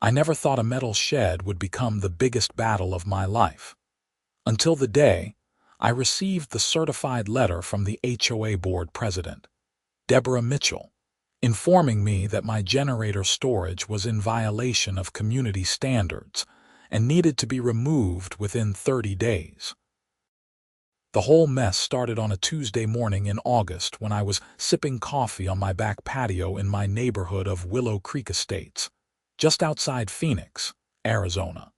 I never thought a metal shed would become the biggest battle of my life. Until the day I received the certified letter from the HOA board president, Deborah Mitchell, informing me that my generator storage was in violation of community standards and needed to be removed within 30 days. The whole mess started on a Tuesday morning in August when I was sipping coffee on my back patio in my neighborhood of Willow Creek Estates, just outside Phoenix, Arizona.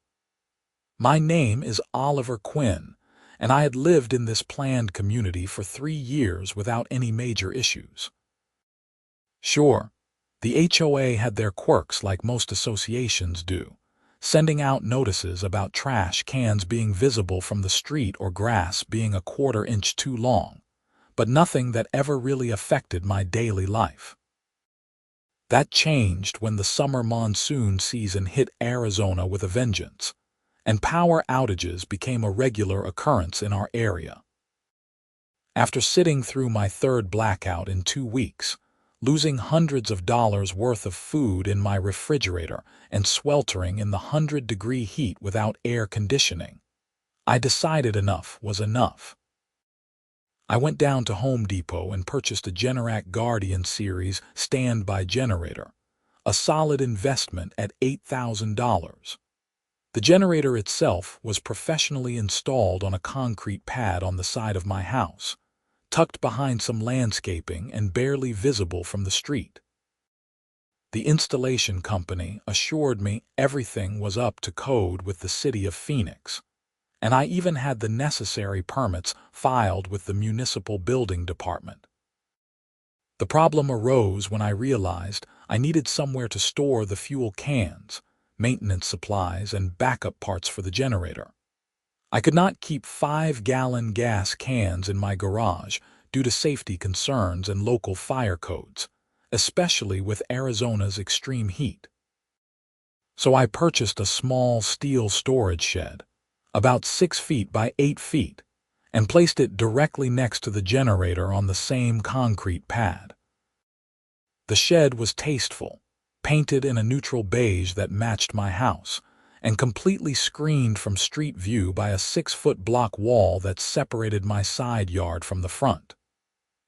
My name is Oliver Quinn, and I had lived in this planned community for 3 years without any major issues. Sure, the HOA had their quirks like most associations do, sending out notices about trash cans being visible from the street or grass being a quarter-inch too long, but nothing that ever really affected my daily life. That changed when the summer monsoon season hit Arizona with a vengeance, and power outages became a regular occurrence in our area. After sitting through my third blackout in 2 weeks, losing hundreds of dollars worth of food in my refrigerator and sweltering in the 100-degree heat without air conditioning, I decided enough was enough. I went down to Home Depot and purchased a Generac Guardian Series standby generator, a solid investment at $8,000. The generator itself was professionally installed on a concrete pad on the side of my house, tucked behind some landscaping and barely visible from the street. The installation company assured me everything was up to code with the city of Phoenix, and I even had the necessary permits filed with the municipal building department. The problem arose when I realized I needed somewhere to store the fuel cans, maintenance supplies, and backup parts for the generator. I could not keep 5-gallon gas cans in my garage due to safety concerns and local fire codes, especially with Arizona's extreme heat. So I purchased a small steel storage shed, about 6 feet by 8 feet, and placed it directly next to the generator on the same concrete pad. The shed was tasteful, painted in a neutral beige that matched my house, and completely screened from street view by a 6-foot block wall that separated my side yard from the front.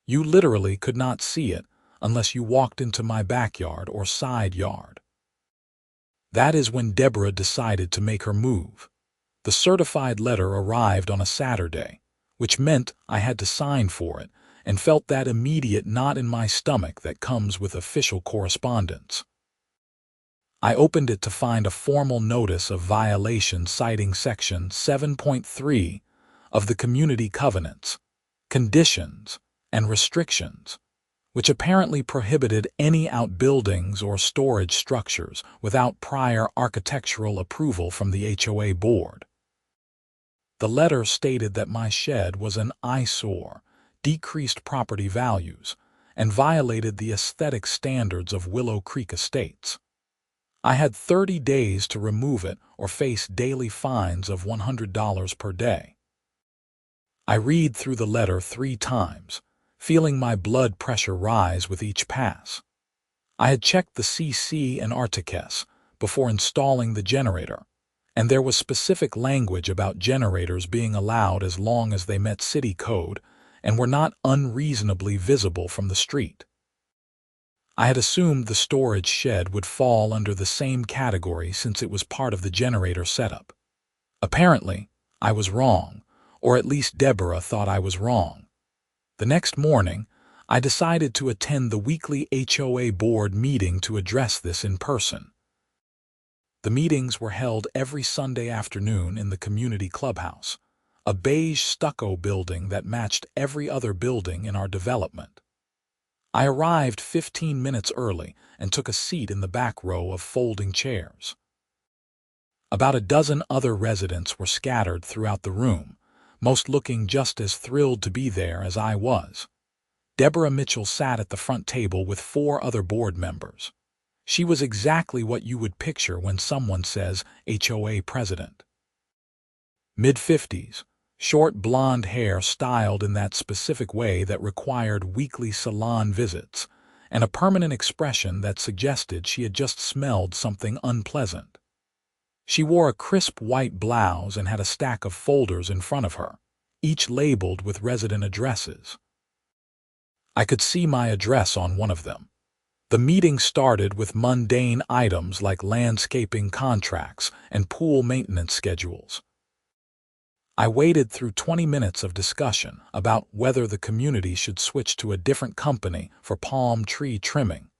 You literally could not see it unless you walked into my backyard or side yard. That is when Deborah decided to make her move. The certified letter arrived on a Saturday, which meant I had to sign for it, and felt that immediate knot in my stomach that comes with official correspondence. I opened it to find a formal notice of violation citing Section 7.3 of the Community Covenants, Conditions, and Restrictions, which apparently prohibited any outbuildings or storage structures without prior architectural approval from the HOA board. The letter stated that my shed was an eyesore, decreased property values, and violated the aesthetic standards of Willow Creek Estates. I had 30 days to remove it or face daily fines of $100 per day. I read through the letter 3 times, feeling my blood pressure rise with each pass. I had checked the CC and Articus before installing the generator, and there was specific language about generators being allowed as long as they met city code and were not unreasonably visible from the street. I had assumed the storage shed would fall under the same category since it was part of the generator setup. Apparently, I was wrong, or at least Deborah thought I was wrong. The next morning, I decided to attend the weekly HOA board meeting to address this in person. The meetings were held every Sunday afternoon in the community clubhouse, a beige stucco building that matched every other building in our development. I arrived 15 minutes early and took a seat in the back row of folding chairs. About a dozen other residents were scattered throughout the room, most looking just as thrilled to be there as I was. Deborah Mitchell sat at the front table with 4 other board members. She was exactly what you would picture when someone says HOA president. Mid-50s, short blonde hair styled in that specific way that required weekly salon visits, and a permanent expression that suggested she had just smelled something unpleasant. She wore a crisp white blouse and had a stack of folders in front of her, each labeled with resident addresses. I could see my address on one of them. The meeting started with mundane items like landscaping contracts and pool maintenance schedules. I waded through 20 minutes of discussion about whether the community should switch to a different company for palm tree trimming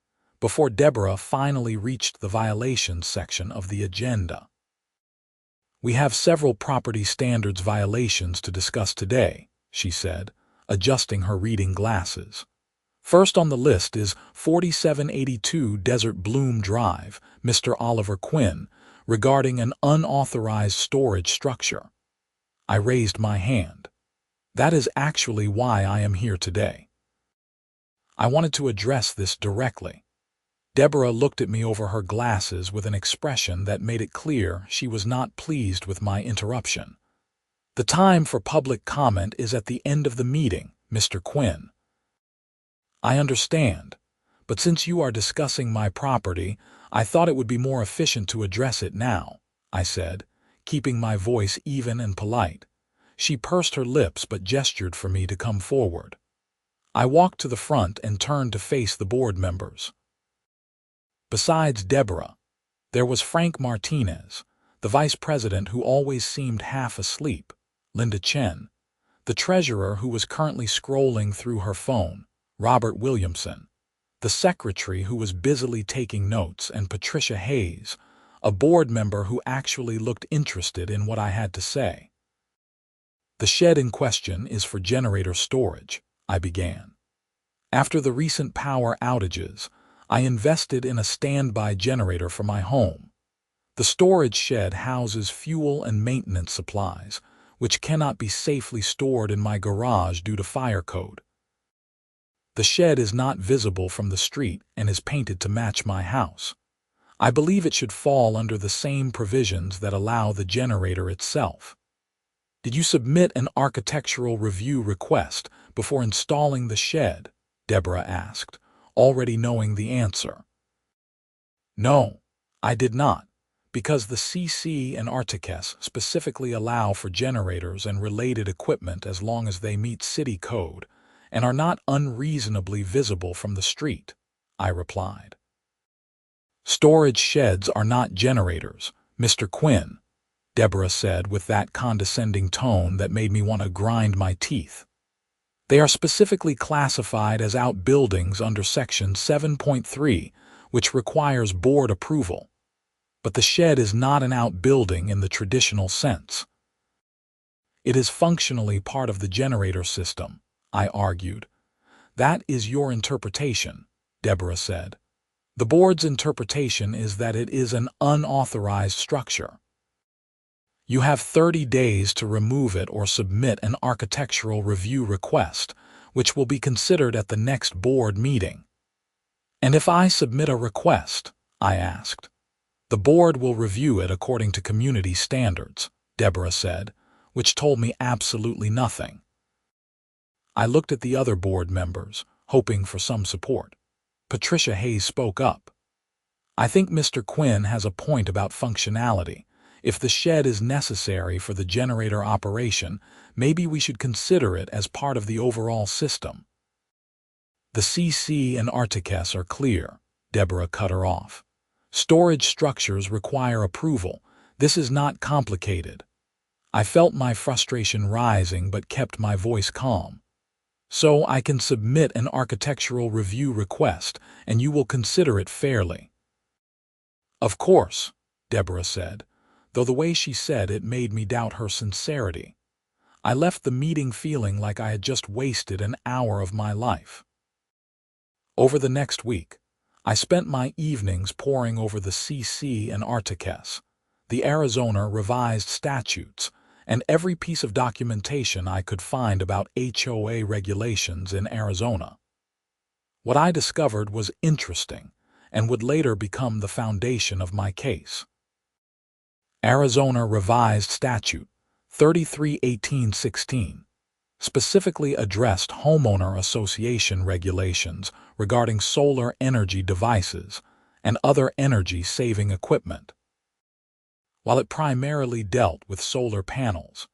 before Deborah finally reached the violations section of the agenda. "We have several property standards violations to discuss today," she said, adjusting her reading glasses. "First on the list is 4782 Desert Bloom Drive, Mr. Oliver Quinn, regarding an unauthorized storage structure." I raised my hand. "That is actually why I am here today. I wanted to address this directly." Deborah looked at me over her glasses with an expression that made it clear she was not pleased with my interruption. "The time for public comment is at the end of the meeting, Mr. Quinn." "I understand, but since you are discussing my property, I thought it would be more efficient to address it now," I said, keeping my voice even and polite. She pursed her lips but gestured for me to come forward. I walked to the front and turned to face the board members. Besides Deborah, there was Frank Martinez, the vice president who always seemed half asleep, Linda Chen, the treasurer who was currently scrolling through her phone, Robert Williamson, the secretary who was busily taking notes, and Patricia Hayes, a board member who actually looked interested in what I had to say. "The shed in question is for generator storage," I began. "After the recent power outages, I invested in a standby generator for my home. The storage shed houses fuel and maintenance supplies, which cannot be safely stored in my garage due to fire code. The shed is not visible from the street and is painted to match my house. I believe it should fall under the same provisions that allow the generator itself." "Did you submit an architectural review request before installing the shed?" Deborah asked, already knowing the answer. "No, I did not, because the CC and Articus specifically allow for generators and related equipment as long as they meet city code and are not unreasonably visible from the street," I replied. "Storage sheds are not generators, Mr. Quinn," Deborah said with that condescending tone that made me want to grind my teeth. "They are specifically classified as outbuildings under Section 7.3, which requires board approval. But the shed is not an outbuilding in the traditional sense. It is functionally part of the generator system," I argued. "That is your interpretation," Deborah said. "The board's interpretation is that it is an unauthorized structure. You have 30 days to remove it or submit an architectural review request, which will be considered at the next board meeting." "And if I submit a request?" I asked. "The board will review it according to community standards," Deborah said, which told me absolutely nothing. I looked at the other board members, hoping for some support. Patricia Hayes spoke up. "I think Mr. Quinn has a point about functionality. If the shed is necessary for the generator operation, maybe we should consider it as part of the overall system." "The CC and Articus are clear," Deborah cut her off. "Storage structures require approval. This is not complicated." I felt my frustration rising but kept my voice calm. "So I can submit an architectural review request, and you will consider it fairly." "Of course," Deborah said, though the way she said it made me doubt her sincerity. I left the meeting feeling like I had just wasted an hour of my life. Over the next week, I spent my evenings poring over the CC and Articus, the Arizona revised statutes, and every piece of documentation I could find about HOA regulations in Arizona. What I discovered was interesting and would later become the foundation of my case. Arizona Revised Statute 33-18-16. specifically addressed homeowner association regulations regarding solar energy devices and other energy-saving equipment. While it primarily dealt with solar panels,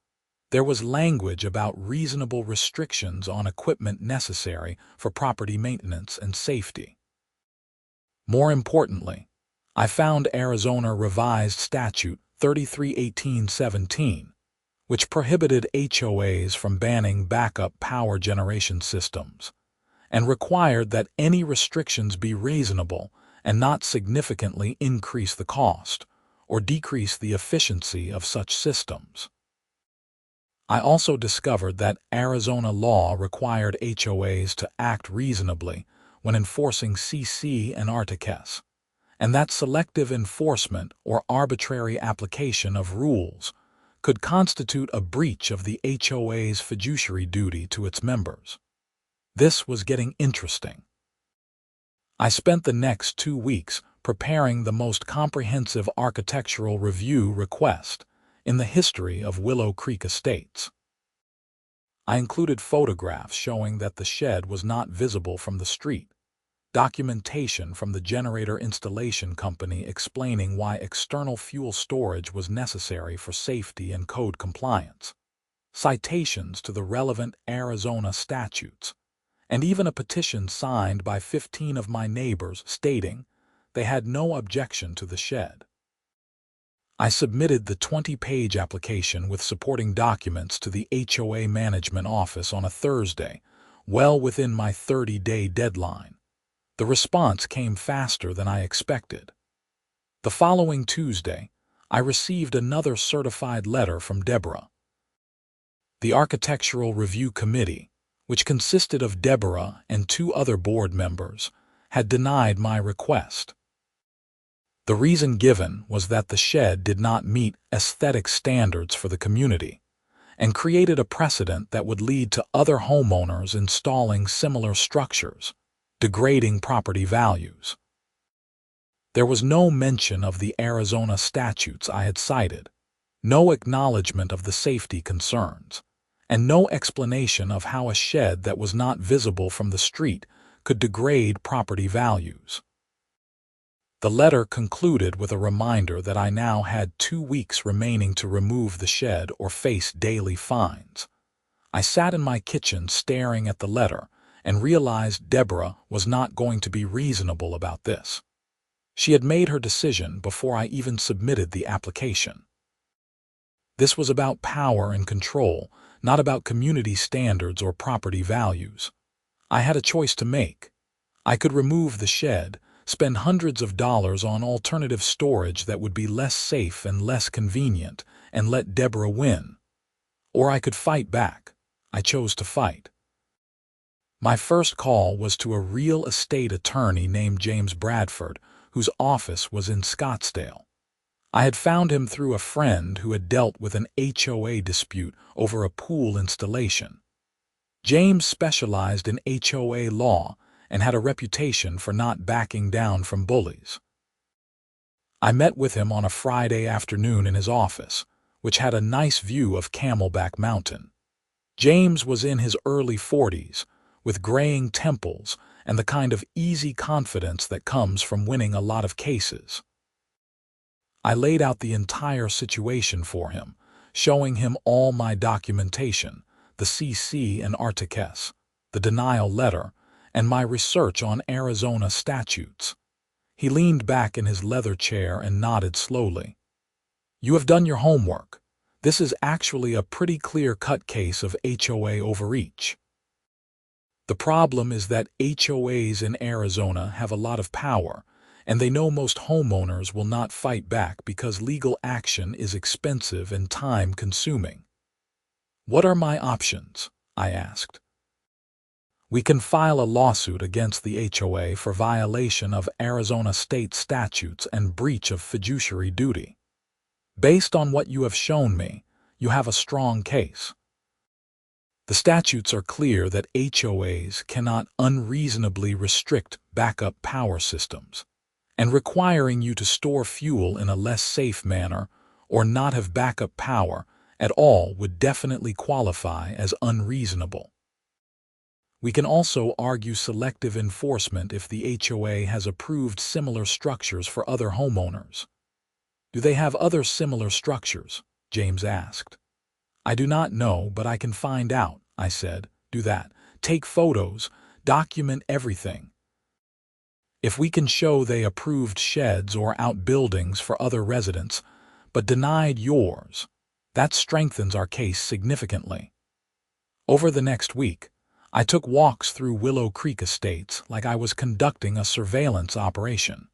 there was language about reasonable restrictions on equipment necessary for property maintenance and safety. More importantly, I found Arizona Revised Statute 33-18-17, which prohibited HOAs from banning backup power generation systems and required that any restrictions be reasonable and not significantly increase the cost or decrease the efficiency of such systems. I also discovered that Arizona law required HOAs to act reasonably when enforcing CC and RTCS, and that selective enforcement or arbitrary application of rules could constitute a breach of the HOA's fiduciary duty to its members. This was getting interesting. I spent the next 2 weeks preparing the most comprehensive architectural review request in the history of Willow Creek Estates. I included photographs showing that the shed was not visible from the street, documentation from the generator installation company explaining why external fuel storage was necessary for safety and code compliance, citations to the relevant Arizona statutes, and even a petition signed by 15 of my neighbors stating they had no objection to the shed. I submitted the 20-page application with supporting documents to the HOA management office on a Thursday, well within my 30-day deadline. The response came faster than I expected. The following Tuesday, I received another certified letter from Deborah. The Architectural Review Committee, which consisted of Deborah and 2 other board members, had denied my request. The reason given was that the shed did not meet aesthetic standards for the community and created a precedent that would lead to other homeowners installing similar structures, degrading property values. There was no mention of the Arizona statutes I had cited, no acknowledgement of the safety concerns, and no explanation of how a shed that was not visible from the street could degrade property values. The letter concluded with a reminder that I now had 2 weeks remaining to remove the shed or face daily fines. I sat in my kitchen staring at the letter and realized Deborah was not going to be reasonable about this. She had made her decision before I even submitted the application. This was about power and control, not about community standards or property values. I had a choice to make. I could remove the shed, spend hundreds of dollars on alternative storage that would be less safe and less convenient, and let Deborah win. Or I could fight back. I chose to fight. My first call was to a real estate attorney named James Bradford, whose office was in Scottsdale. I had found him through a friend who had dealt with an HOA dispute over a pool installation. James specialized in HOA law and had a reputation for not backing down from bullies. I met with him on a Friday afternoon in his office, which had a nice view of Camelback Mountain. James was in his early 40s, with graying temples and the kind of easy confidence that comes from winning a lot of cases. I laid out the entire situation for him, showing him all my documentation, the CC and RTCS, the denial letter, and my research on Arizona statutes. He leaned back in his leather chair and nodded slowly. "You have done your homework. This is actually a pretty clear-cut case of HOA overreach. The problem is that HOAs in Arizona have a lot of power, and they know most homeowners will not fight back because legal action is expensive and time-consuming." "What are my options?" I asked. "We can file a lawsuit against the HOA for violation of Arizona state statutes and breach of fiduciary duty. Based on what you have shown me, you have a strong case. The statutes are clear that HOAs cannot unreasonably restrict backup power systems, and requiring you to store fuel in a less safe manner or not have backup power at all would definitely qualify as unreasonable. We can also argue selective enforcement if the HOA has approved similar structures for other homeowners. Do they have other similar structures? James asked. I do not know, but I can find out, I said. Do that. Take photos, document everything. If we can show they approved sheds or outbuildings for other residents, but denied yours, that strengthens our case significantly. Over the next week, I took walks through Willow Creek Estates like I was conducting a surveillance operation.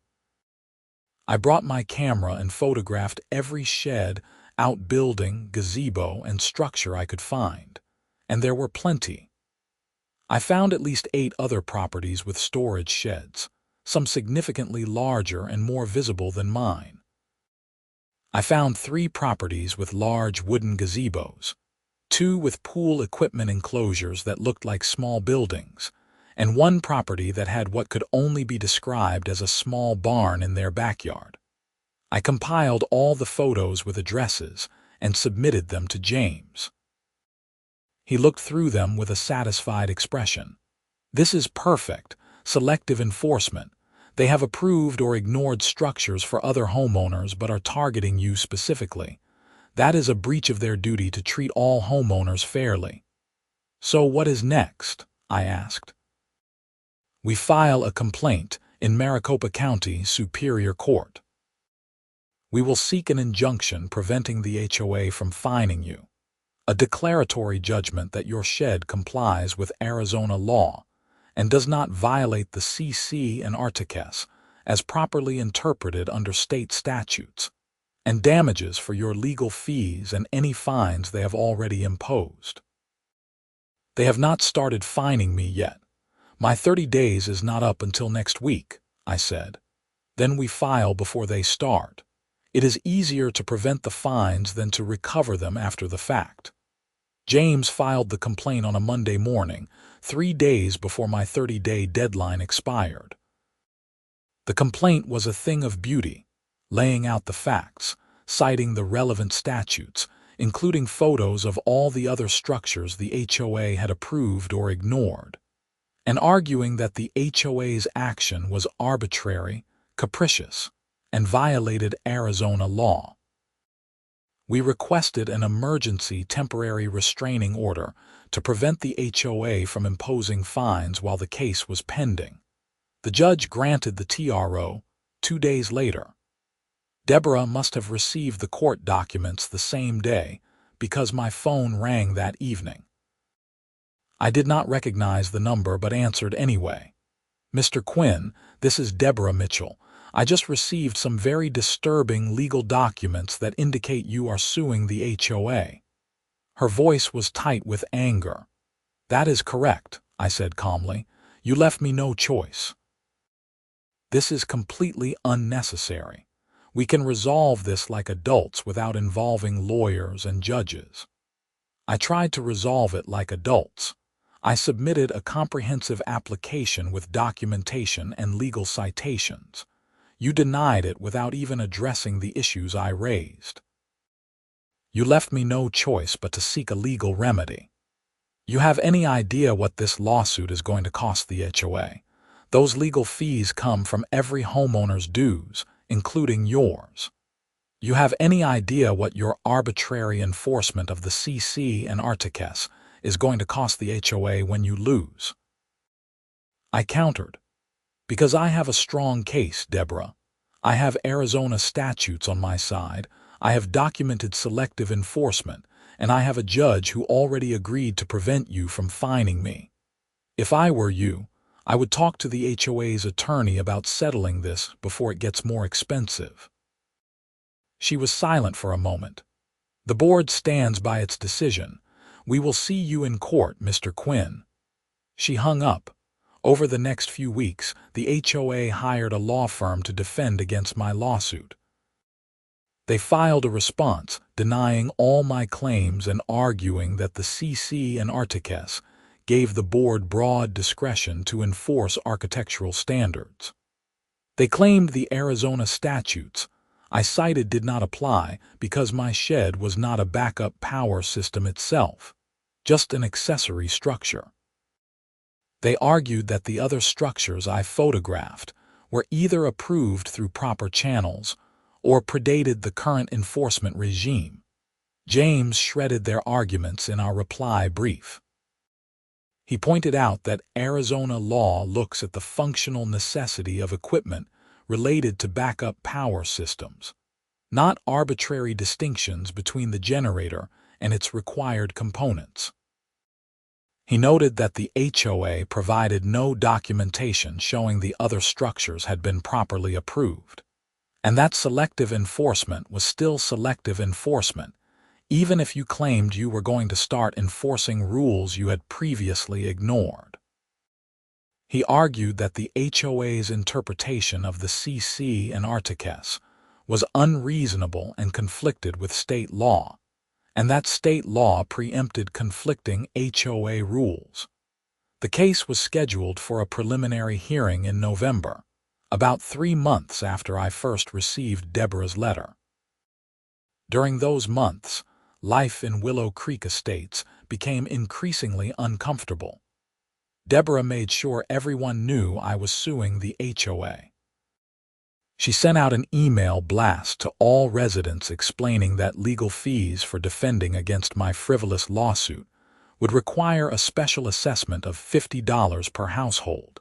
I brought my camera and photographed every shed, outbuilding, gazebo, and structure I could find, and there were plenty. I found at least 8 other properties with storage sheds, some significantly larger and more visible than mine. I found 3 properties with large wooden gazebos, 2 with pool equipment enclosures that looked like small buildings, and 1 property that had what could only be described as a small barn in their backyard. I compiled all the photos with addresses and submitted them to James. He looked through them with a satisfied expression. This is perfect, selective enforcement. They have approved or ignored structures for other homeowners but are targeting you specifically. That is a breach of their duty to treat all homeowners fairly. So what is next? I asked. We file a complaint in Maricopa County Superior Court. We will seek an injunction preventing the HOA from fining you, a declaratory judgment that your shed complies with Arizona law and does not violate the CC and Articus as properly interpreted under state statutes, and damages for your legal fees and any fines they have already imposed. They have not started fining me yet. My 30 days is not up until next week, I said. Then we file before they start. It is easier to prevent the fines than to recover them after the fact. James filed the complaint on a Monday morning, 3 days before my 30-day deadline expired. The complaint was a thing of beauty, laying out the facts, citing the relevant statutes, including photos of all the other structures the HOA had approved or ignored, and arguing that the HOA's action was arbitrary, capricious, and violated Arizona law. We requested an emergency temporary restraining order to prevent the HOA from imposing fines while the case was pending. The judge granted the TRO 2 days later. Deborah must have received the court documents the same day because my phone rang that evening. I did not recognize the number but answered anyway. Mr. Quinn, this is Deborah Mitchell. I just received some very disturbing legal documents that indicate you are suing the HOA. Her voice was tight with anger. That is correct, I said calmly. You left me no choice. This is completely unnecessary. We can resolve this like adults without involving lawyers and judges. I tried to resolve it like adults. I submitted a comprehensive application with documentation and legal citations. You denied it without even addressing the issues I raised. You left me no choice but to seek a legal remedy. You have any idea what this lawsuit is going to cost the HOA? Those legal fees come from every homeowner's dues, including yours. You have any idea what your arbitrary enforcement of the CC and Articus is going to cost the HOA when you lose? I countered. Because I have a strong case, Deborah. I have Arizona statutes on my side, I have documented selective enforcement, and I have a judge who already agreed to prevent you from fining me. If I were you, I would talk to the HOA's attorney about settling this before it gets more expensive. She was silent for a moment. The board stands by its decision. We will see you in court, Mr. Quinn. She hung up. Over the next few weeks, the HOA hired a law firm to defend against my lawsuit. They filed a response denying all my claims and arguing that the CC and Articus gave the board broad discretion to enforce architectural standards. They claimed the Arizona statutes, I cited did not apply because my shed was not a backup power system itself, just an accessory structure. They argued that the other structures I photographed were either approved through proper channels or predated the current enforcement regime. James shredded their arguments in our reply brief. He pointed out that Arizona law looks at the functional necessity of equipment related to backup power systems, not arbitrary distinctions between the generator and its required components. He noted that the HOA provided no documentation showing the other structures had been properly approved, and that selective enforcement was still selective enforcement, even if you claimed you were going to start enforcing rules you had previously ignored. He argued that the HOA's interpretation of the CC and Articus was unreasonable and conflicted with state law, and that state law preempted conflicting HOA rules. The case was scheduled for a preliminary hearing in November, about 3 months after I first received Deborah's letter. During those months, life in Willow Creek Estates became increasingly uncomfortable. Deborah made sure everyone knew I was suing the HOA. She sent out an email blast to all residents explaining that legal fees for defending against my frivolous lawsuit would require a special assessment of $50 per household.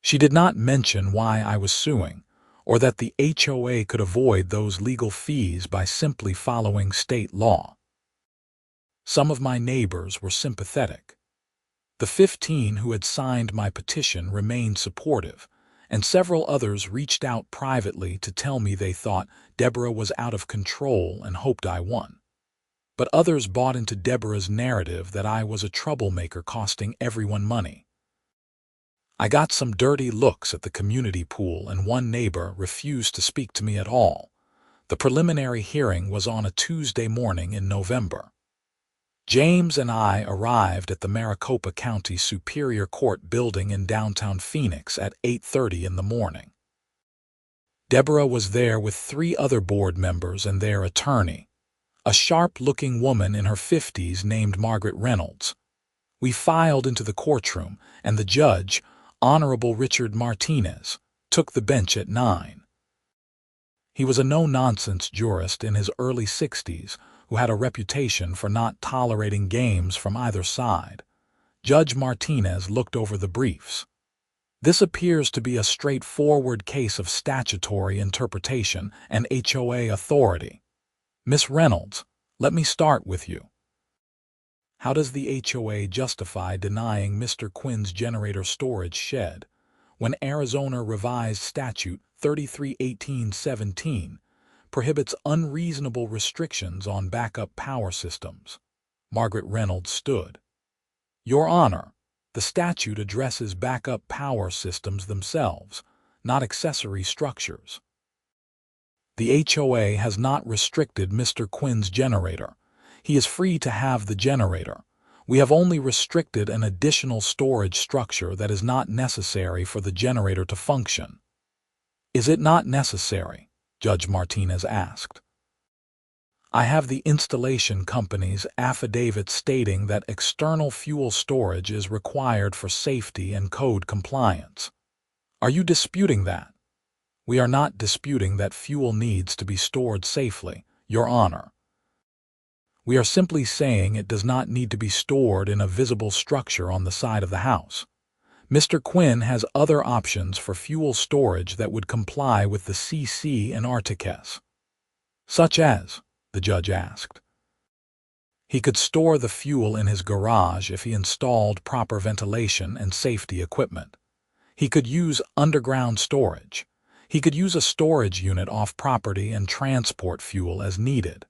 She did not mention why I was suing, or that the HOA could avoid those legal fees by simply following state law. Some of my neighbors were sympathetic. The 15 who had signed my petition remained supportive, and several others reached out privately to tell me they thought Deborah was out of control and hoped I won. But others bought into Deborah's narrative that I was a troublemaker costing everyone money. I got some dirty looks at the community pool, and one neighbor refused to speak to me at all. The preliminary hearing was on a Tuesday morning in November. James and I arrived at the Maricopa County Superior Court building in downtown Phoenix at 8:30 in the morning. Deborah was there with 3 other board members and their attorney, a sharp-looking woman in her 50s named Margaret Reynolds. We filed into the courtroom, and the judge, Honorable Richard Martinez, took the bench at 9. He was a no-nonsense jurist in his early 60s who had a reputation for not tolerating games from either side. Judge Martinez looked over the briefs. This appears to be a straightforward case of statutory interpretation and HOA authority. Miss Reynolds, let me start with you. How does the HOA justify denying Mr. Quinn's generator storage shed when Arizona Revised Statute 33-18-17 prohibits unreasonable restrictions on backup power systems? Margaret Reynolds stood. Your Honor, the statute addresses backup power systems themselves, not accessory structures. The HOA has not restricted Mr. Quinn's generator. He is free to have the generator. We have only restricted an additional storage structure that is not necessary for the generator to function. Is it not necessary? Judge Martinez asked. I have the installation company's affidavit stating that external fuel storage is required for safety and code compliance. Are you disputing that? We are not disputing that fuel needs to be stored safely, Your Honor. We are simply saying it does not need to be stored in a visible structure on the side of the house. Mr. Quinn has other options for fuel storage that would comply with the CC and Articus. Such as? The judge asked. He could store the fuel in his garage if he installed proper ventilation and safety equipment. He could use underground storage. He could use a storage unit off property and transport fuel as needed.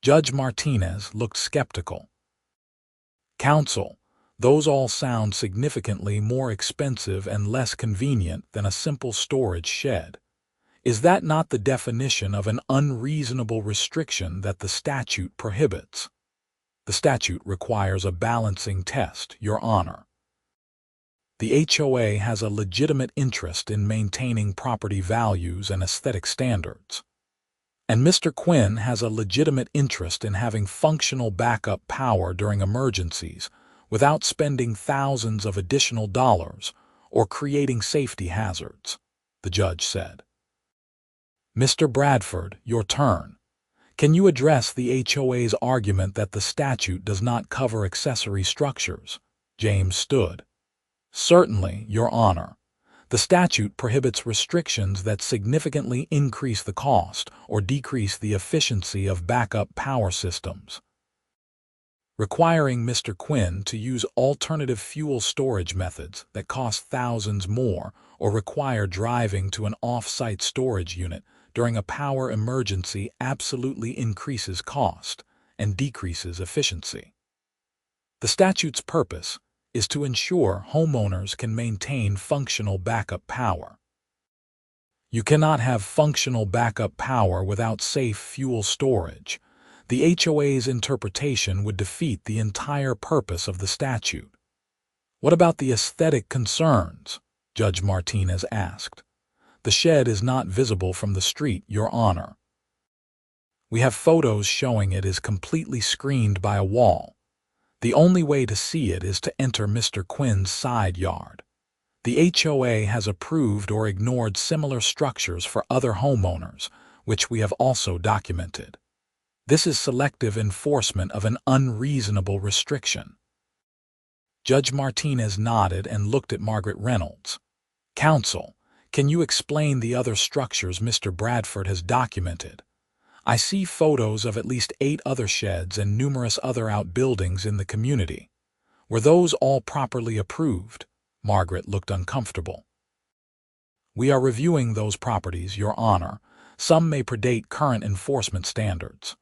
Judge Martinez looked skeptical. Counsel, those all sound significantly more expensive and less convenient than a simple storage shed. Is that not the definition of an unreasonable restriction that the statute prohibits? The statute requires a balancing test, Your Honor. The HOA has a legitimate interest in maintaining property values and aesthetic standards. And Mr. Quinn has a legitimate interest in having functional backup power during emergencies without spending thousands of additional dollars or creating safety hazards, the judge said. Mr. Bradford, your turn. Can you address the HOA's argument that the statute does not cover accessory structures? James stood. Certainly, Your Honor. The statute prohibits restrictions that significantly increase the cost or decrease the efficiency of backup power systems. Requiring Mr. Quinn to use alternative fuel storage methods that cost thousands more or require driving to an off-site storage unit during a power emergency absolutely increases cost and decreases efficiency. The statute's purpose is to ensure homeowners can maintain functional backup power. You cannot have functional backup power without safe fuel storage. The HOA's interpretation would defeat the entire purpose of the statute. What about the aesthetic concerns? Judge Martinez asked. The shed is not visible from the street, Your Honor. We have photos showing it is completely screened by a wall. The only way to see it is to enter Mr. Quinn's side yard. The HOA has approved or ignored similar structures for other homeowners, which we have also documented. This is selective enforcement of an unreasonable restriction. Judge Martinez nodded and looked at Margaret Reynolds. Counsel, can you explain the other structures Mr. Bradford has documented? I see photos of at least 8 other sheds and numerous other outbuildings in the community. Were those all properly approved? Margaret looked uncomfortable. We are reviewing those properties, Your Honor. Some may predate current enforcement standards.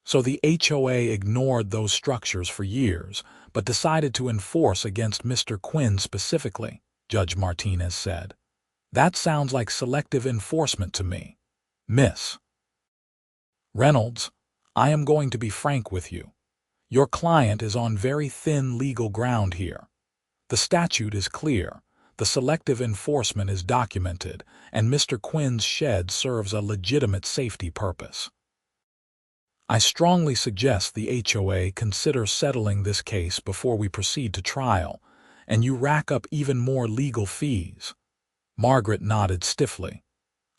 So the HOA ignored those structures for years, but decided to enforce against Mr. Quinn specifically, Judge Martinez said. That sounds like selective enforcement to me. Miss Reynolds, I am going to be frank with you. Your client is on very thin legal ground here. The statute is clear, the selective enforcement is documented, and Mr. Quinn's shed serves a legitimate safety purpose. I strongly suggest the HOA consider settling this case before we proceed to trial, and you rack up even more legal fees. Margaret nodded stiffly.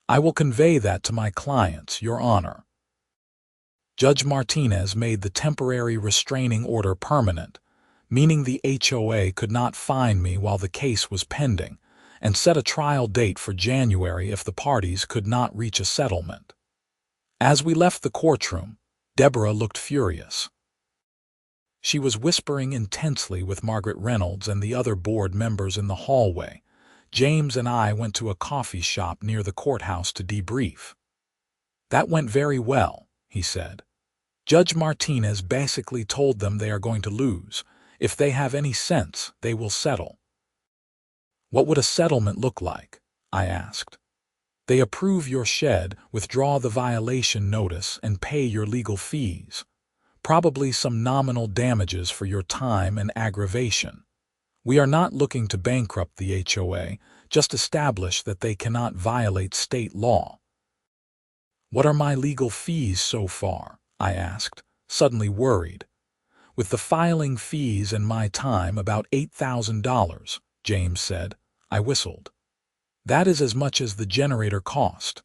I will convey that to my clients, Your Honor. Judge Martinez made the temporary restraining order permanent, meaning the HOA could not fine me while the case was pending, and set a trial date for January if the parties could not reach a settlement. As we left the courtroom, Deborah looked furious. She was whispering intensely with Margaret Reynolds and the other board members in the hallway. James and I went to a coffee shop near the courthouse to debrief. That went very well, he said. Judge Martinez basically told them they are going to lose. If they have any sense, they will settle. What would a settlement look like? I asked. They approve your shed, withdraw the violation notice, and pay your legal fees. Probably some nominal damages for your time and aggravation. We are not looking to bankrupt the HOA, just establish that they cannot violate state law. What are my legal fees so far? I asked, suddenly worried. With the filing fees and my time, about $8,000, James said. I whistled. That is as much as the generator cost,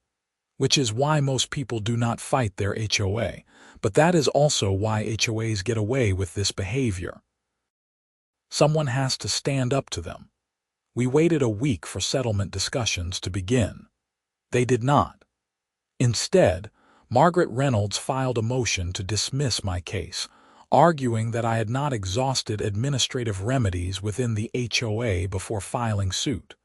which is why most people do not fight their HOA, but that is also why HOAs get away with this behavior. Someone has to stand up to them. We waited a week for settlement discussions to begin. They did not. Instead, Margaret Reynolds filed a motion to dismiss my case, arguing that I had not exhausted administrative remedies within the HOA before filing suit.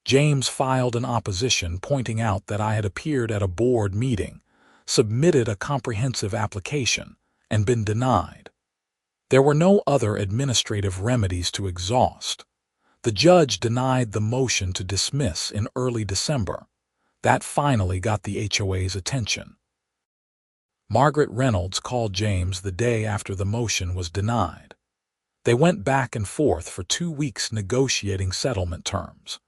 James filed an opposition pointing out that I had appeared at a board meeting, submitted a comprehensive application, and been denied. There were no other administrative remedies to exhaust. The judge denied the motion to dismiss in early December. That finally got the HOA's attention. Margaret Reynolds called James the day after the motion was denied. They went back and forth for 2 weeks negotiating settlement terms.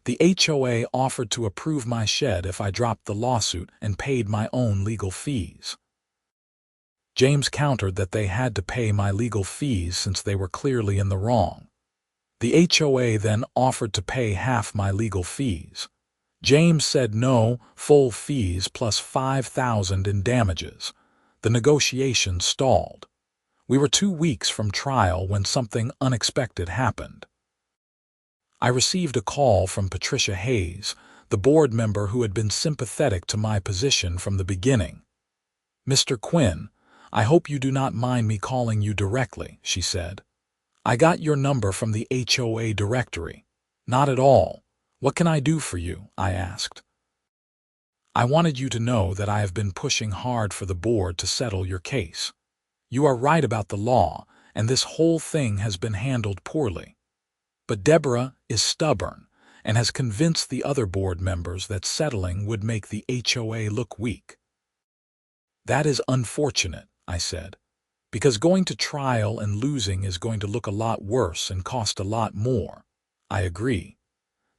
The HOA offered to approve my shed if I dropped the lawsuit and paid my own legal fees. James countered that they had to pay my legal fees since they were clearly in the wrong. The HOA then offered to pay half my legal fees. James said no, full fees plus $5,000 in damages. The negotiation stalled. We were 2 weeks from trial when something unexpected happened. I received a call from Patricia Hayes, the board member who had been sympathetic to my position from the beginning. "Mr. Quinn, I hope you do not mind me calling you directly," she said. "I got your number from the HOA directory." "Not at all. What can I do for you?" I asked. "I wanted you to know that I have been pushing hard for the board to settle your case. You are right about the law, and this whole thing has been handled poorly. But Deborah is stubborn and has convinced the other board members that settling would make the HOA look weak." "That is unfortunate," I said, "because going to trial and losing is going to look a lot worse and cost a lot more." "I agree.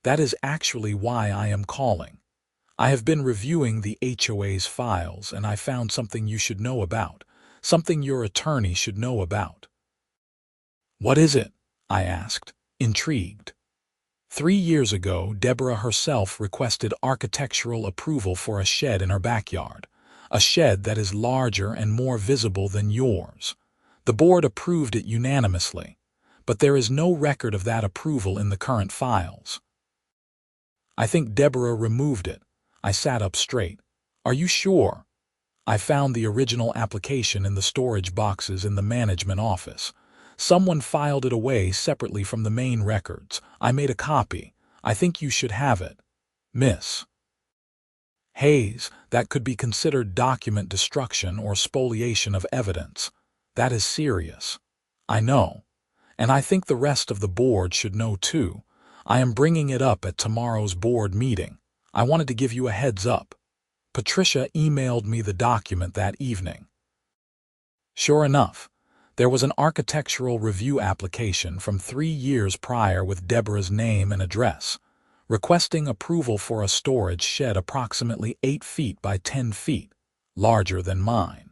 That is actually why I am calling. I have been reviewing the HOA's files and I found something you should know about, something your attorney should know about." "What is it?" I asked, intrigued. 3 years ago, Deborah herself requested architectural approval for a shed in her backyard, a shed that is larger and more visible than yours. The board approved it unanimously, but there is no record of that approval in the current files. "I think Deborah removed it." I sat up straight. "Are you sure?" "I found the original application in the storage boxes in the management office. Someone filed it away separately from the main records. I made a copy. I think you should have it." "Miss Hayes, that could be considered document destruction or spoliation of evidence. That is serious." "I know. And I think the rest of the board should know too. I am bringing it up at tomorrow's board meeting. I wanted to give you a heads up." Patricia emailed me the document that evening. Sure enough, there was an architectural review application from 3 years prior with Deborah's name and address, requesting approval for a storage shed approximately 8 feet by 10 feet, larger than mine.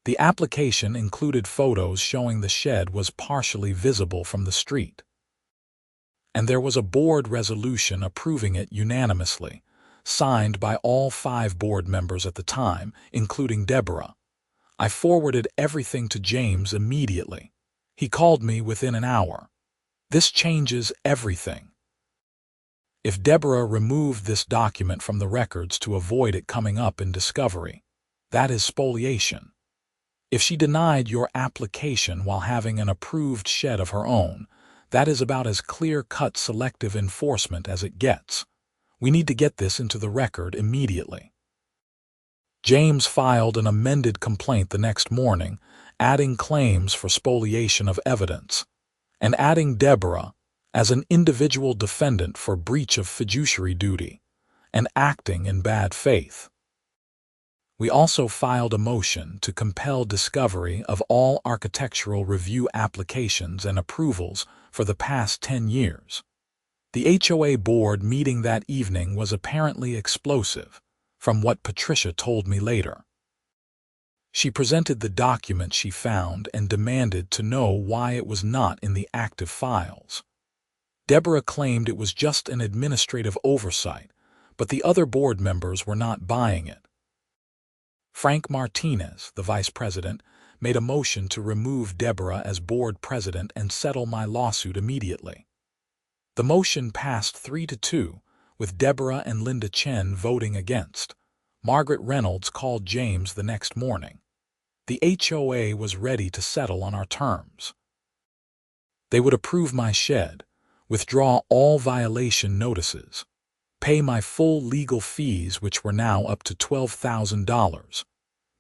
The application included photos showing the shed was partially visible from the street. And there was a board resolution approving it unanimously, signed by all 5 board members at the time, including Deborah. I forwarded everything to James immediately. He called me within an hour. "This changes everything. If Deborah removed this document from the records to avoid it coming up in discovery, that is spoliation. If she denied your application while having an approved shed of her own, that is about as clear-cut selective enforcement as it gets. We need to get this into the record immediately." James filed an amended complaint the next morning, adding claims for spoliation of evidence, and adding Deborah as an individual defendant for breach of fiduciary duty and acting in bad faith. We also filed a motion to compel discovery of all architectural review applications and approvals for the past 10 years. The HOA board meeting that evening was apparently explosive, from what Patricia told me later. She presented the document she found and demanded to know why it was not in the active files. Deborah claimed it was just an administrative oversight, but the other board members were not buying it. Frank Martinez, the vice president, made a motion to remove Deborah as board president and settle my lawsuit immediately. The motion passed 3-2, with Deborah and Linda Chen voting against. Margaret Reynolds called James the next morning. The HOA was ready to settle on our terms. They would approve my shed, withdraw all violation notices, pay my full legal fees, which were now up to $12,000,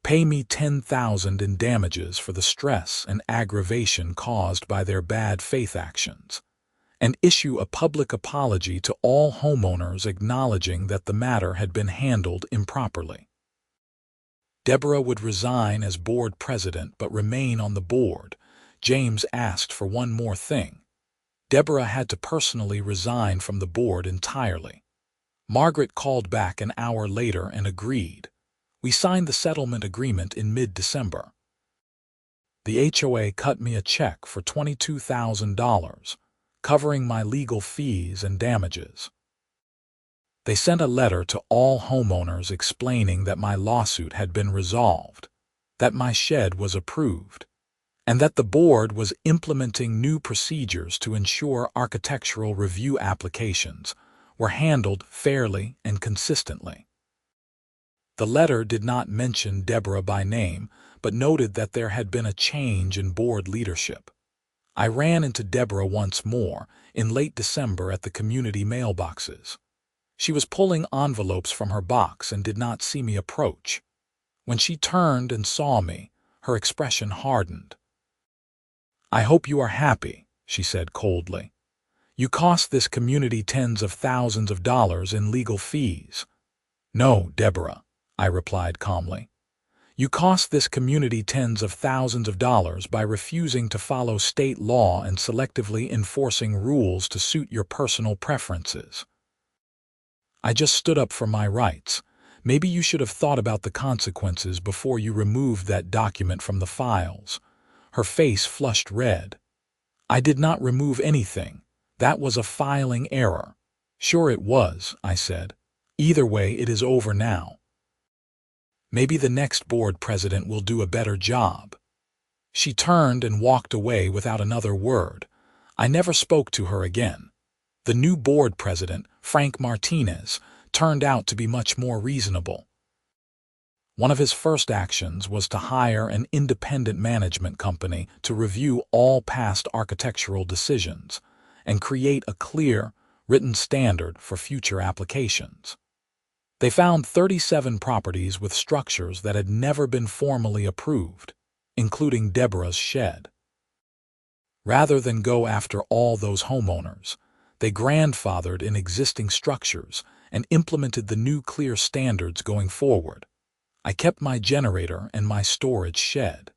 pay me $10,000 in damages for the stress and aggravation caused by their bad faith actions, and issue a public apology to all homeowners acknowledging that the matter had been handled improperly. Deborah would resign as board president but remain on the board. James asked for one more thing. Deborah had to personally resign from the board entirely. Margaret called back an hour later and agreed. We signed the settlement agreement in mid-December. The HOA cut me a check for $22,000, covering my legal fees and damages. They sent a letter to all homeowners explaining that my lawsuit had been resolved, that my shed was approved, and that the board was implementing new procedures to ensure architectural review applications were handled fairly and consistently. The letter did not mention Deborah by name, but noted that there had been a change in board leadership. I ran into Deborah once more in late December at the community mailboxes. She was pulling envelopes from her box and did not see me approach. When she turned and saw me, her expression hardened. "I hope you are happy," she said coldly. "You cost this community tens of thousands of dollars in legal fees." "No, Deborah," I replied calmly. "You cost this community tens of thousands of dollars by refusing to follow state law and selectively enforcing rules to suit your personal preferences." I just stood up for my rights. Maybe you should have thought about the consequences before you removed that document from the files. Her face flushed red. "I did not remove anything. That was a filing error." "Sure it was," I said. "Either way, it is over now. Maybe the next board president will do a better job." She turned and walked away without another word. I never spoke to her again. The new board president, Frank Martinez, turned out to be much more reasonable. One of his first actions was to hire an independent management company to review all past architectural decisions and create a clear, written standard for future applications. They found 37 properties with structures that had never been formally approved, including Deborah's shed. Rather than go after all those homeowners, they grandfathered in existing structures and implemented the new clear standards going forward. I kept my generator and my storage shed.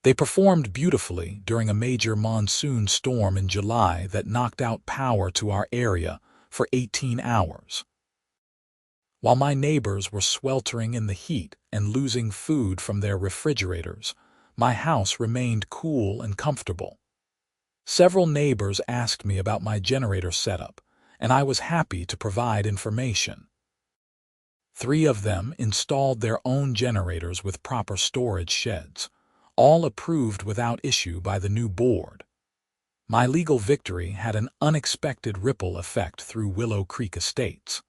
They performed beautifully during a major monsoon storm in July that knocked out power to our area for 18 hours. While my neighbors were sweltering in the heat and losing food from their refrigerators, my house remained cool and comfortable. Several neighbors asked me about my generator setup, and I was happy to provide information. 3 of them installed their own generators with proper storage sheds, all approved without issue by the new board. My legal victory had an unexpected ripple effect through Willow Creek Estates.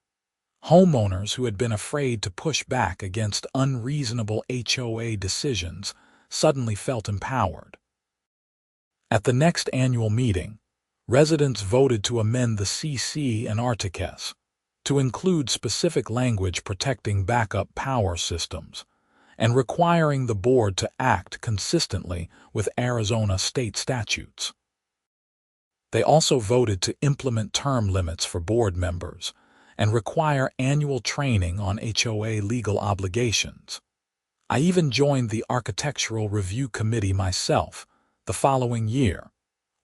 Homeowners who had been afraid to push back against unreasonable HOA decisions suddenly felt empowered. At the next annual meeting, residents voted to amend the CC and Articles to include specific language protecting backup power systems and requiring the board to act consistently with Arizona state statutes. They also voted to implement term limits for board members and require annual training on HOA legal obligations. I even joined the Architectural Review Committee myself the following year,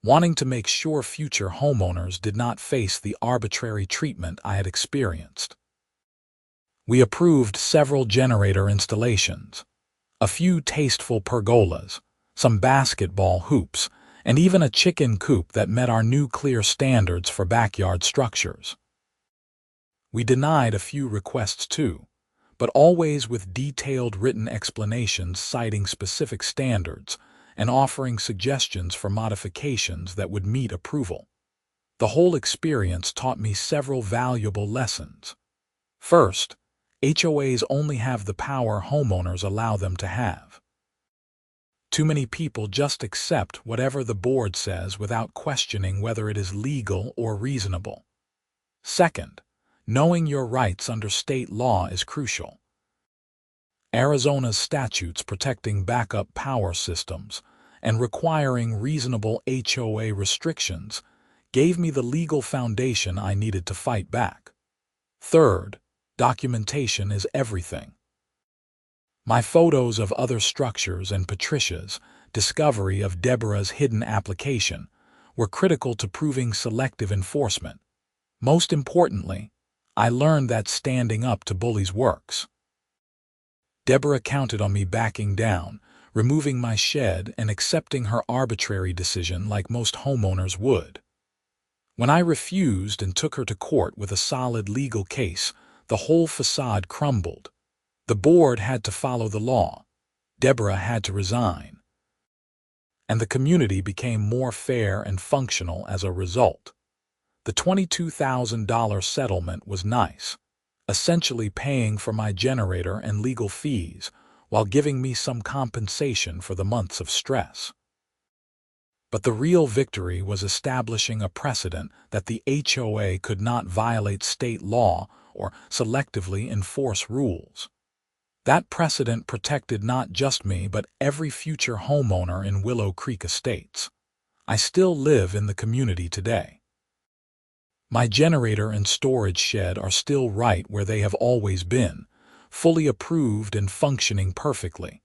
wanting to make sure future homeowners did not face the arbitrary treatment I had experienced. We approved several generator installations, a few tasteful pergolas, some basketball hoops, and even a chicken coop that met our new clear standards for backyard structures. We denied a few requests too, but always with detailed written explanations citing specific standards and offering suggestions for modifications that would meet approval. The whole experience taught me several valuable lessons. First, HOAs only have the power homeowners allow them to have. Too many people just accept whatever the board says without questioning whether it is legal or reasonable. Second, knowing your rights under state law is crucial. Arizona's statutes protecting backup power systems and requiring reasonable HOA restrictions gave me the legal foundation I needed to fight back. Third, documentation is everything. My photos of other structures and Patricia's discovery of Deborah's hidden application were critical to proving selective enforcement. Most importantly, I learned that standing up to bullies works. Deborah counted on me backing down, removing my shed and accepting her arbitrary decision like most homeowners would. When I refused and took her to court with a solid legal case, the whole facade crumbled. The board had to follow the law. Deborah had to resign. And the community became more fair and functional as a result. The $22,000 settlement was nice, essentially paying for my generator and legal fees while giving me some compensation for the months of stress. But the real victory was establishing a precedent that the HOA could not violate state law or selectively enforce rules. That precedent protected not just me but every future homeowner in Willow Creek Estates. I still live in the community today. My generator and storage shed are still right where they have always been, fully approved and functioning perfectly.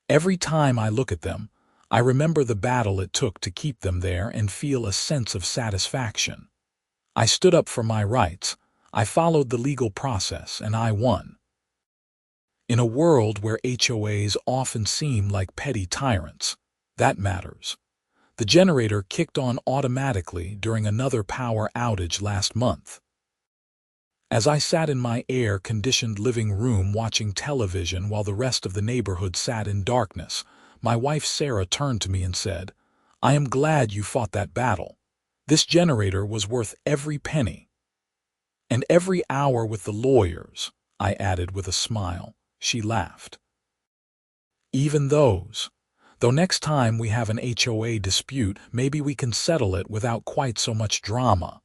Every time I look at them, I remember the battle it took to keep them there and feel a sense of satisfaction. I stood up for my rights, I followed the legal process, and I won. In a world where HOAs often seem like petty tyrants, that matters. The generator kicked on automatically during another power outage last month. As I sat in my air-conditioned living room watching television while the rest of the neighborhood sat in darkness, my wife Sarah turned to me and said, "I am glad you fought that battle. This generator was worth every penny." "And every hour with the lawyers," I added with a smile. She laughed. "Even those. Though next time we have an HOA dispute, maybe we can settle it without quite so much drama."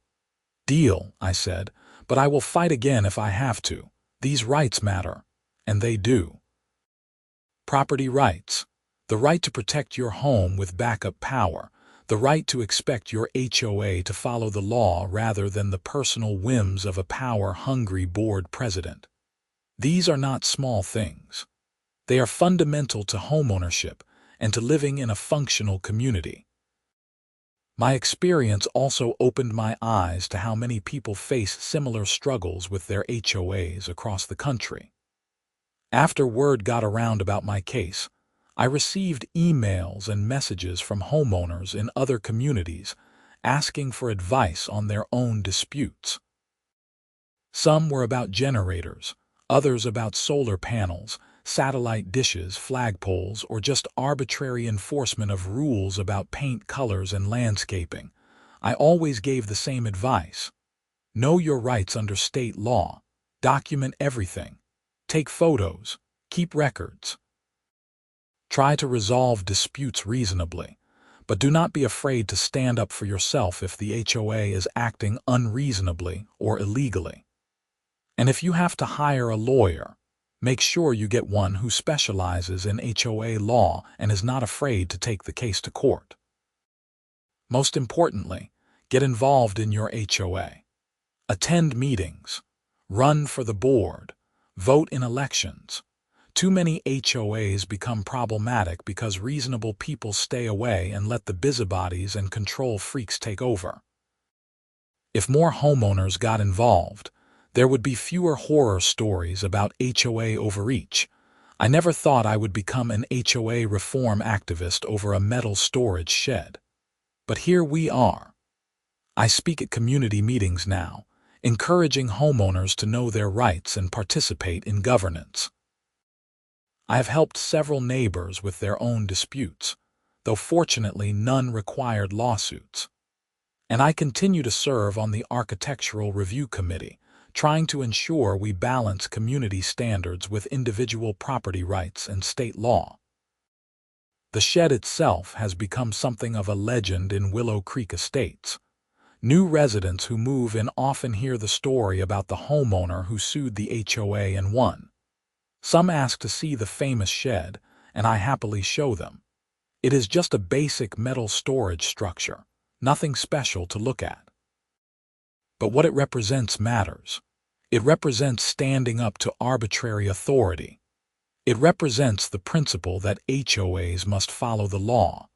"Deal," I said, "but I will fight again if I have to. These rights matter." And they do. Property rights. The right to protect your home with backup power. The right to expect your HOA to follow the law rather than the personal whims of a power-hungry board president. These are not small things. They are fundamental to homeownership and to living in a functional community. My experience also opened my eyes to how many people face similar struggles with their HOAs across the country. After word got around about my case, I received emails and messages from homeowners in other communities asking for advice on their own disputes. Some were about generators, others about solar panels, satellite dishes, flagpoles, or just arbitrary enforcement of rules about paint colors and landscaping. I always gave the same advice. Know your rights under state law. Document everything. Take photos. Keep records. Try to resolve disputes reasonably, but do not be afraid to stand up for yourself if the HOA is acting unreasonably or illegally. And if you have to hire a lawyer, make sure you get one who specializes in HOA law and is not afraid to take the case to court. Most importantly, get involved in your HOA. Attend meetings. Run for the board. Vote in elections. Too many HOAs become problematic because reasonable people stay away and let the busybodies and control freaks take over. If more homeowners got involved, there would be fewer horror stories about HOA overreach. I never thought I would become an HOA reform activist over a metal storage shed. But here we are. I speak at community meetings now, encouraging homeowners to know their rights and participate in governance. I have helped several neighbors with their own disputes, though fortunately none required lawsuits. And I continue to serve on the Architectural Review Committee, trying to ensure we balance community standards with individual property rights and state law. The shed itself has become something of a legend in Willow Creek Estates. New residents who move in often hear the story about the homeowner who sued the HOA and won. Some ask to see the famous shed, and I happily show them. It is just a basic metal storage structure, nothing special to look at. But what it represents matters. It represents standing up to arbitrary authority. It represents the principle that HOAs must follow the law.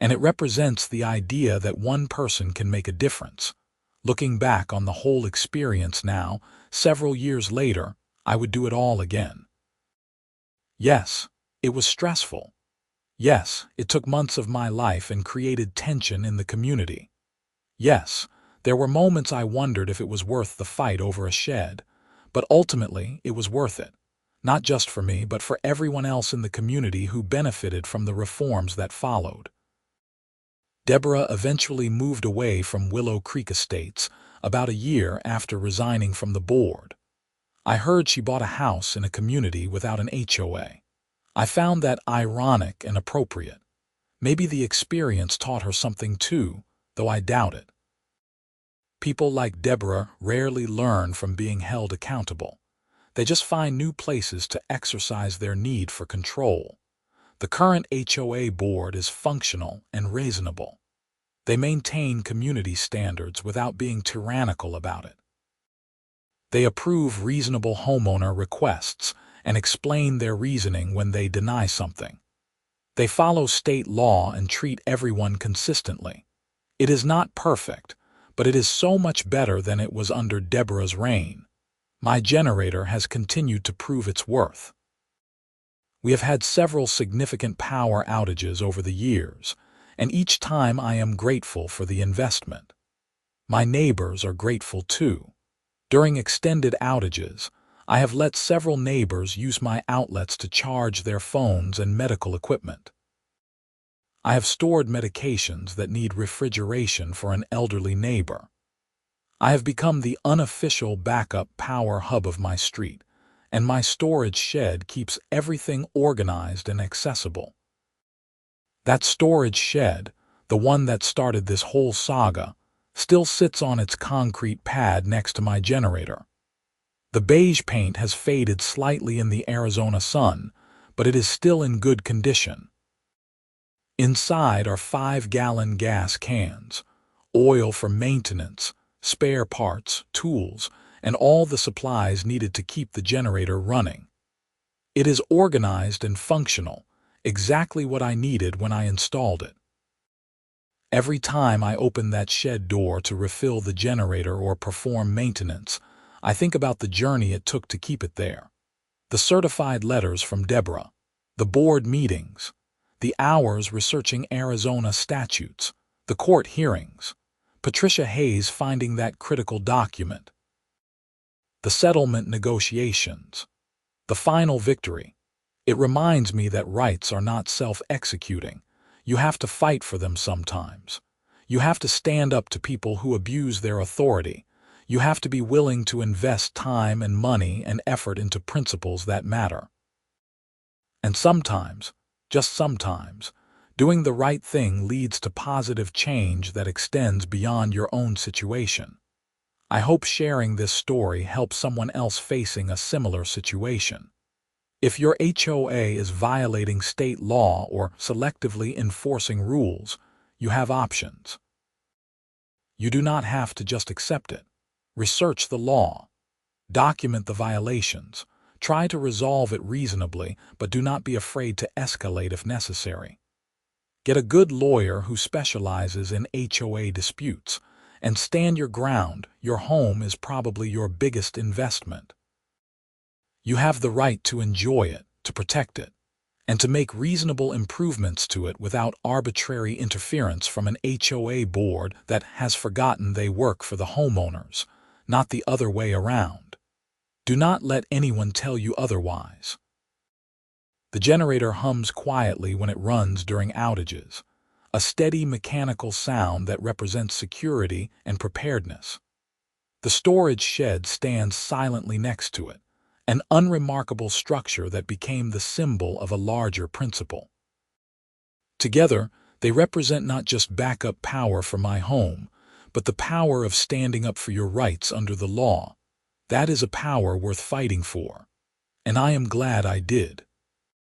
and it represents the idea that one person can make a difference. Looking back on the whole experience now, several years later, I would do it all again. Yes, it was stressful. Yes, it took months of my life and created tension in the community. Yes, there were moments I wondered if it was worth the fight over a shed, but ultimately it was worth it. Not just for me, but for everyone else in the community who benefited from the reforms that followed. Deborah eventually moved away from Willow Creek Estates about a year after resigning from the board. I heard she bought a house in a community without an HOA. I found that ironic and appropriate. Maybe the experience taught her something too, though I doubt it. People like Deborah rarely learn from being held accountable. They just find new places to exercise their need for control. The current HOA board is functional and reasonable. They maintain community standards without being tyrannical about it. They approve reasonable homeowner requests and explain their reasoning when they deny something. They follow state law and treat everyone consistently. It is not perfect, but it is so much better than it was under Deborah's reign. My generator has continued to prove its worth. We have had several significant power outages over the years, and each time I am grateful for the investment. My neighbors are grateful too. During extended outages, I have let several neighbors use my outlets to charge their phones and medical equipment. I have stored medications that need refrigeration for an elderly neighbor. I have become the unofficial backup power hub of my street, and my storage shed keeps everything organized and accessible. That storage shed, the one that started this whole saga, still sits on its concrete pad next to my generator. The beige paint has faded slightly in the Arizona sun, but it is still in good condition. Inside are 5-gallon gas cans, oil for maintenance, spare parts, tools, and all the supplies needed to keep the generator running. It is organized and functional, exactly what I needed when I installed it. Every time I open that shed door to refill the generator or perform maintenance, I think about the journey it took to keep it there. The certified letters from Deborah, the board meetings, the hours researching Arizona statutes, the court hearings, Patricia Hayes finding that critical document, the settlement negotiations, the final victory. It reminds me that rights are not self-executing. You have to fight for them sometimes. You have to stand up to people who abuse their authority. You have to be willing to invest time and money and effort into principles that matter. And sometimes, just sometimes, doing the right thing leads to positive change that extends beyond your own situation. I hope sharing this story helps someone else facing a similar situation. If your HOA is violating state law or selectively enforcing rules, you have options. You do not have to just accept it. Research the law. Document the violations. Try to resolve it reasonably, but do not be afraid to escalate if necessary. Get a good lawyer who specializes in HOA disputes, and stand your ground. Your home is probably your biggest investment. You have the right to enjoy it, to protect it, and to make reasonable improvements to it without arbitrary interference from an HOA board that has forgotten they work for the homeowners, not the other way around. Do not let anyone tell you otherwise. The generator hums quietly when it runs during outages, a steady mechanical sound that represents security and preparedness. The storage shed stands silently next to it, an unremarkable structure that became the symbol of a larger principle. Together, they represent not just backup power for my home, but the power of standing up for your rights under the law. That is a power worth fighting for. And I am glad I did.